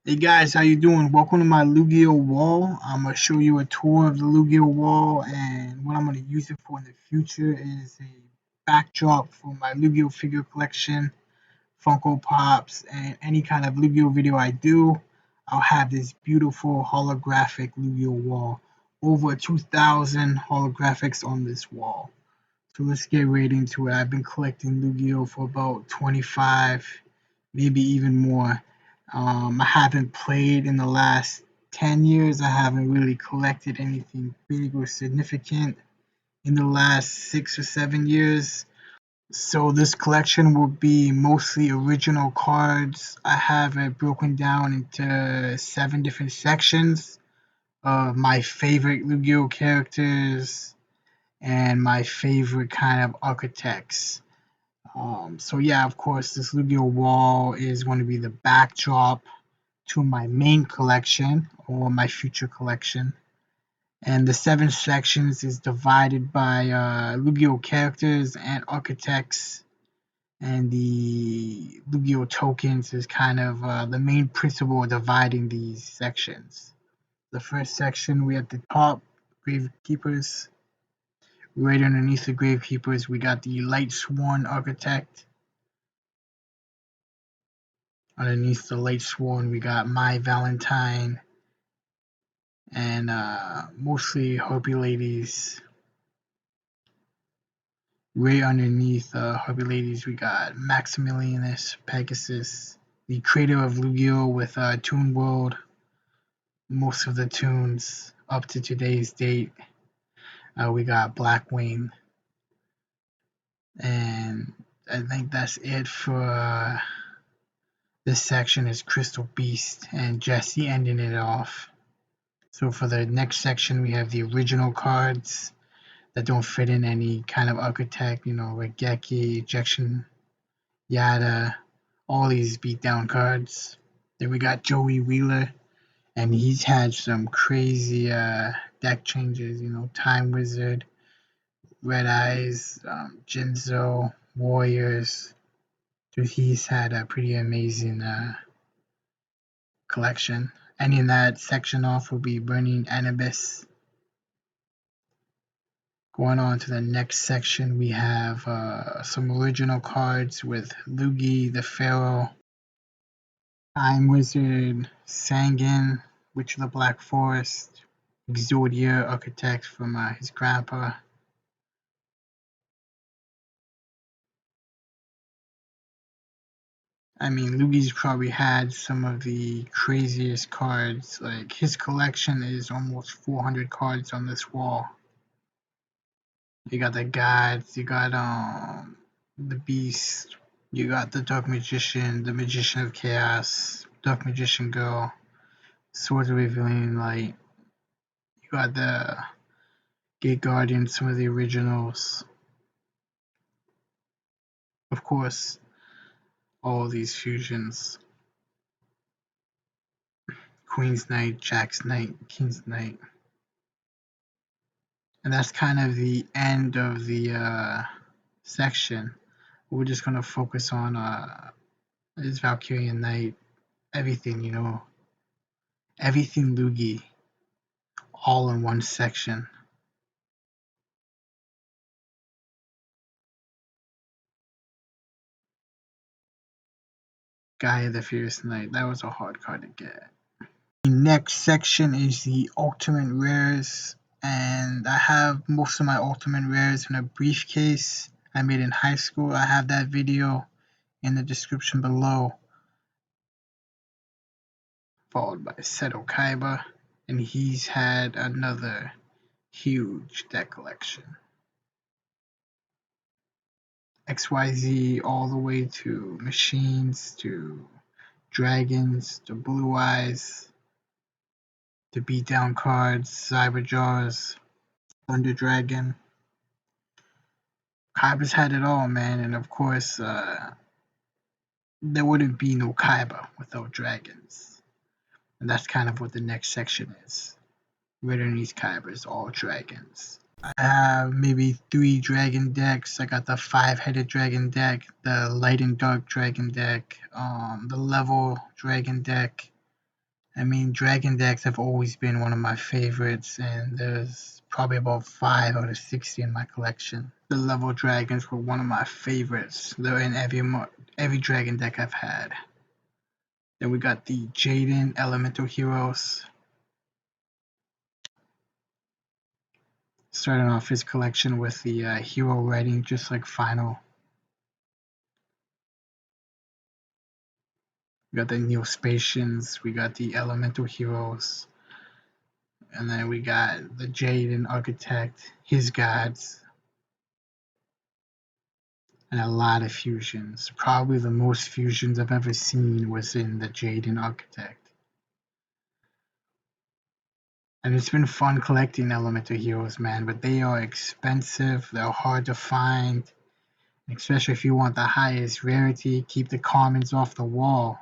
Hey guys, how you doing? Welcome to my Yugioh wall. I'm gonna show you a tour of the Yugioh wall, and what I'm gonna use it for in the future is a backdrop for my Yugioh figure collection, Funko Pops, and any kind of Yugioh video I do. I'll have this beautiful holographic Yugioh wall. Over 2,000 holographics on this wall. So let's get right into it. I've been collecting Yugioh for about 25, maybe even more. I haven't played in the last 10 years. I haven't really collected anything big or significant in the last 6 or 7 years. So this collection will be mostly original cards. I have it broken down into 7 different sections of my favorite Yu-Gi-Oh characters and my favorite kind of architects. So yeah, of course, this Yu-Gi-Oh wall is going to be the backdrop to my main collection or my future collection. And the 7 sections is divided by Yu-Gi-Oh characters and architects, and the Yu-Gi-Oh tokens is kind of the main principle of dividing these sections. The first section, we at the top, Gravekeepers. Right underneath the Gravekeepers, we got the Light Sworn Architect. Underneath the Light Sworn, we got My Valentine and mostly Harpy Ladies. Right underneath Harpy Ladies, we got Maximilianus Pegasus, the creator of Yu-Gi-Oh! With Toon World. Most of the tunes up to today's date. We got Blackwing. And I think that's it for this section is Crystal Beast and Jesse ending it off. So for the next section, we have the original cards that don't fit in any kind of architect, Regeki, Ejection, Yada, all these beatdown cards. Then we got Joey Wheeler, and he's had some crazy deck changes, Time Wizard, Red Eyes, Jinzo, Warriors. So he's had a pretty amazing collection. Ending that section off will be Burning Anubis. Going on to the next section, we have some original cards with Lugi the Pharaoh, Time Wizard, Sangin, Witch of the Black Forest, Exodia Architect from his grandpa. I mean, Lugi's probably had some of the craziest cards. Like, his collection is almost 400 cards on this wall. You got the gods, you got the beast, you got the Dark Magician, the Magician of Chaos, Dark Magician Girl, Swords of Revealing Light. You got the Gate Guardian, some of the originals. Of course, all of these fusions. Queen's Knight, Jack's Knight, King's Knight. And that's kind of the end of the section. We're just going to focus on this Valkyrian Knight, everything, everything Lugi, all in one section. Gaia the Fierce Knight, that was a hard card to get. The next section is the Ultimate Rares, and I have most of my Ultimate Rares in a briefcase I made in high school. I have that video in the description below. Followed by Seto Kaiba, and he's had another huge deck collection. XYZ all the way to Machines, to Dragons, to Blue Eyes. the beatdown cards, Cyberjaws, Thunder Dragon. Kaiba's had it all, man, and of course, there wouldn't be no Kaiba without dragons. And that's kind of what the next section is. Underneath Kaiba is all dragons. I have maybe 3 dragon decks. I got the 5-headed dragon deck, the light and dark dragon deck, the level dragon deck. I mean, dragon decks have always been one of my favorites, and there's probably about 5 out of 60 in my collection. The level dragons were one of my favorites. They're in every dragon deck I've had. Then we got the Jaden Elemental Heroes. Starting off his collection with the hero writing, just like Final. We got the Neospatians, we got the Elemental Heroes, and then we got the Jaden Architect, his gods, and a lot of fusions. Probably the most fusions I've ever seen was in the Jaden Architect. And it's been fun collecting Elemental Heroes, man, but they are expensive, they're hard to find, especially if you want the highest rarity. Keep the commons off the wall.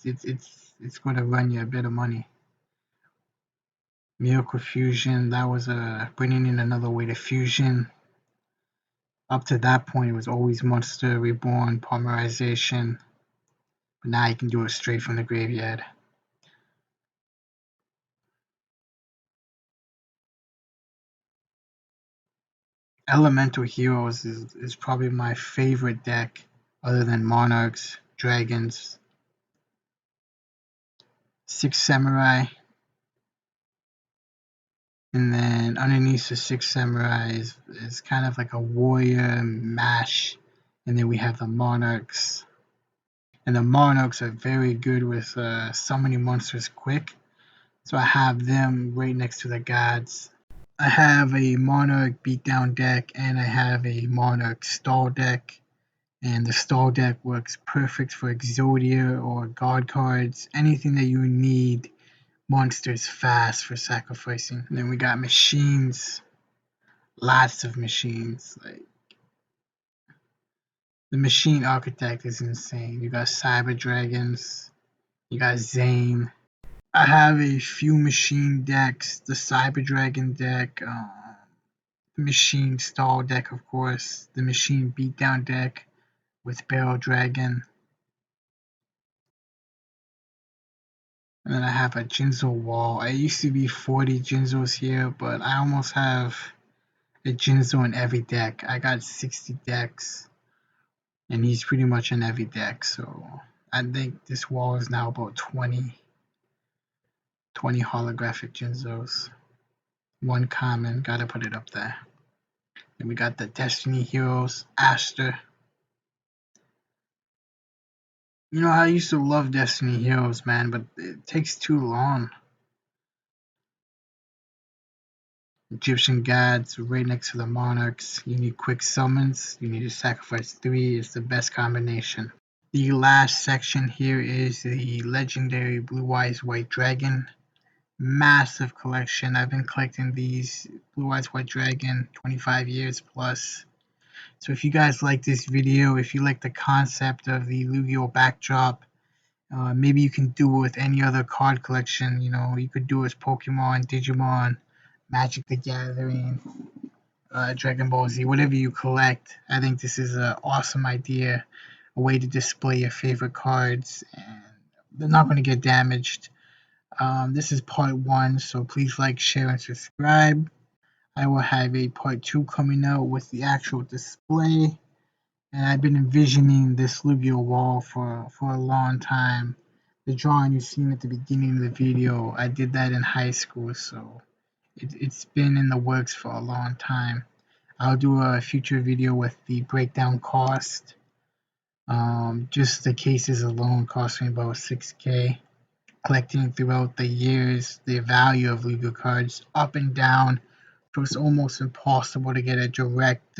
It's going to run you a bit of money. Miracle Fusion, that was bringing in another way to fusion. Up to that point, it was always Monster Reborn, Polymerization, but now you can do it straight from the graveyard. Elemental Heroes is probably my favorite deck, other than Monarchs, Dragons, 6 Samurai, and then underneath the 6 Samurai is kind of like a warrior mash, and then we have the Monarchs. And the Monarchs are very good with summoning monsters quick, so I have them right next to the gods. I have a Monarch beatdown deck, and I have a Monarch stall deck. And the stall deck works perfect for Exodia or God cards, anything that you need monsters fast for sacrificing. And then we got machines, lots of machines. Like the machine architect is insane. You got Cyber Dragons, you got Zane. I have a few machine decks, the Cyber Dragon deck, the machine stall deck, of course, the machine beatdown deck with Barrel Dragon. And then I have a Jinzo wall. I used to be 40 Jinzos here, but I almost have a Jinzo in every deck. I got 60 decks, and he's pretty much in every deck. So I think this wall is now about 20 holographic Jinzos. 1 common, gotta put it up there. Then we got the Destiny Heroes, Aster. You know, I used to love Destiny Heroes, man, but it takes too long. Egyptian gods right next to the monarchs. You need quick summons. You need to sacrifice 3. It's the best combination. The last section here is the legendary Blue Eyes White Dragon. Massive collection. I've been collecting these Blue Eyes White Dragon 25 years plus. So if you guys like this video, if you like the concept of the Yu-Gi-Oh backdrop, maybe you can do it with any other card collection. You know, you could do it with Pokemon, Digimon, Magic the Gathering, Dragon Ball Z, whatever you collect. I think this is an awesome idea, a way to display your favorite cards, and they're not going to get damaged. This is part 1, so please like, share, and subscribe. I will have a part 2 coming out with the actual display, and I've been envisioning this Yu-Gi-Oh wall for a long time. The drawing you've seen at the beginning of the video, I did that in high school, so it's been in the works for a long time. I'll do a future video with the breakdown cost. Just the cases alone cost me about 6K. Collecting throughout the years, the value of Yu-Gi-Oh cards up and down, so it's almost impossible to get a direct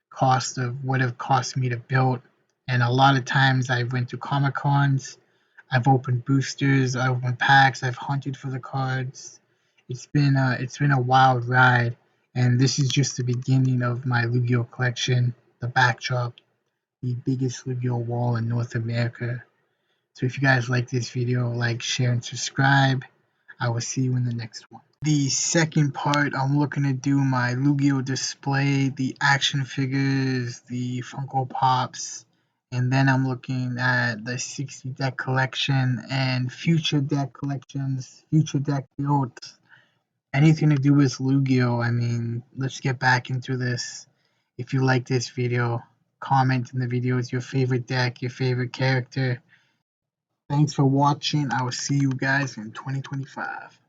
cost of what it cost me to build. And a lot of times I went to Comic Cons, I've opened boosters, I've opened packs, I've hunted for the cards. It's been a wild ride, and this is just the beginning of my Yu-Gi-Oh collection, the backdrop, the biggest Yu-Gi-Oh wall in North America. So if you guys like this video, like, share, and subscribe. I will see you in the next one. The second part, I'm looking to do my Yu-Gi-Oh display, the action figures, the Funko Pops, and then I'm looking at the 60 deck collection and future deck collections, future deck builds, anything to do with Yu-Gi-Oh. I mean, let's get back into this. If you like this video, comment in the video with your favorite deck, your favorite character. Thanks for watching. I will see you guys in 2025.